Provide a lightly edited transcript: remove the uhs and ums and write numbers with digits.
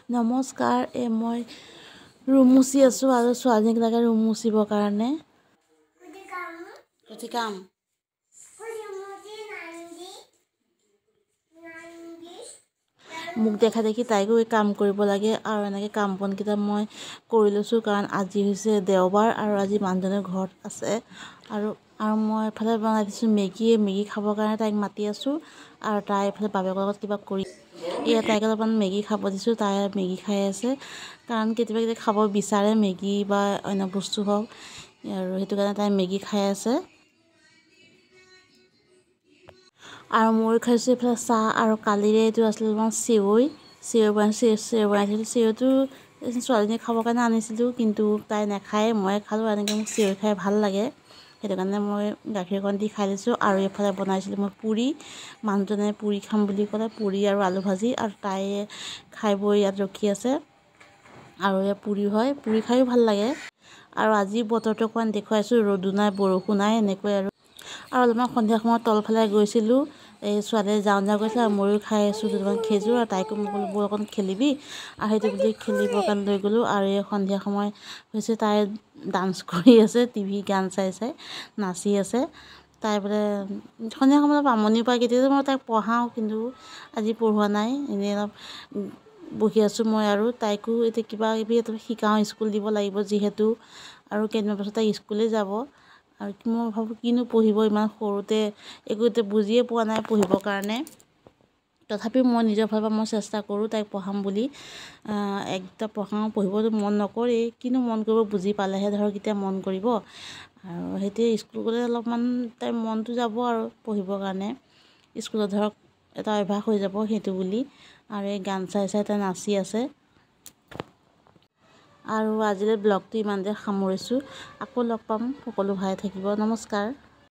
নমস্কাৰ মই ৰুম মুচি আছোঁ আৰু ছোৱালীক লাগে ৰুম মুচিবৰ কাৰণে কাম মোক দেখা দেখি তাইকো কাম কৰিব লাগে আৰু এনেকৈ কাম বনকেইটা মই কৰি লৈছোঁ কাৰণ আজি হৈছে দেওবাৰ আৰু আজি মানুহজনৰ ঘৰত আছে আৰু মই এফালে বনাই দিছোঁ মেগী খাবৰ কাৰণে তাইক মাতি আছোঁ আৰু তাই এফালে বাপেকৰ লগত কিবা কৰি তাইক অলপমান মেগী খাব দিছোঁ। তাই মেগী খাই আছে কাৰণ কেতিয়াবা খাব বিচাৰে মেগী বা অন্য বস্তু হওক আৰু সেইটো কাৰণে তাই মেগী খাই আছে আৰু মই খাইছোঁ এইফালে চাহ আৰু কালিৰে এইটো আছিলে তোমাৰ চেৱৈ বনাইছিলোঁ। চেৱৈটো ছোৱালীজনীক খাবৰ কাৰণে আনিছিলোঁ কিন্তু তাই নাখায়, মই খালোঁ। এনেকৈ মোক চেৱৈ খাই ভাল লাগে, সেইটো কাৰণে মই গাখীৰ অকণ দি খাই দিছোঁ। আৰু এইফালে বনাইছিলোঁ মই পুৰি, মানুহজনে পুৰি খাম বুলি ক'লে, পুৰি আৰু আলু ভাজি, আৰু তাই খাই বৈ ইয়াত ৰখি আছে আৰু ইয়াত পুৰি হয়, পুৰি খায়ো ভাল লাগে। আৰু আজি বতৰটো অকণমান দেখুৱাইছোঁ, ৰ'দো নাই বৰষুণ নাই এনেকৈ আৰু অলপমান সন্ধিয়া সময়ত তলফালে গৈছিলোঁ, এই ছোৱালীয়ে যাওঁ গৈছিলে আৰু ময়ো খাই আছোঁ দুটামান খেজুৰ আৰু তাইকো মই ক'লোঁ ব'ল অকণ খেলিবি আৰু সেইটো বুলি খেলিবৰ কাৰণে লৈ গ'লোঁ। আৰু এই সন্ধিয়া সময় হৈছে, তাই ডান্স কৰি আছে, টিভি গান চাই নাচি আছে। তাই বোলে সন্ধিয়া সময়ত অলপ আমনি পায়, কেতিয়াবা মই তাইক পঢ়াওঁ কিন্তু আজি পঢ়োৱা নাই, এনেই অলপ বহি আছোঁ মই আৰু তাইকো এতিয়া কিবা কিবি শিকাওঁ, স্কুল দিব লাগিব যিহেতু, আৰু কেইদিনমান পাছত তাই স্কুলেই যাব। আৰু মই ভাবোঁ কিনো পঢ়িব ইমান সৰুতে, একো এতিয়া বুজিয়ে পোৱা নাই পঢ়িবৰ কাৰণে, তথাপিও মই নিজৰ ফালৰ পৰা মই চেষ্টা কৰোঁ তাইক পঢ়াম বুলি। একদম পঢ়িবতো মন নকৰেই, কিনো মন কৰিব, বুজি পালেহে ধৰক এতিয়া মন কৰিব। আৰু সেইটোৱে স্কুল গ'লে অলপমান তাইৰ মনটো যাব আৰু পঢ়িবৰ কাৰণে, স্কুলত ধৰক এটা অভ্যাস হৈ যাব সেইটো বুলি। আৰু এই গান চাই তাই নাচি আছে। আৰু আজিলৈ ব্লগটো ইমানতে সামৰিছোঁ, আকৌ লগ পাম, সকলো ভালে থাকিব, নমস্কাৰ।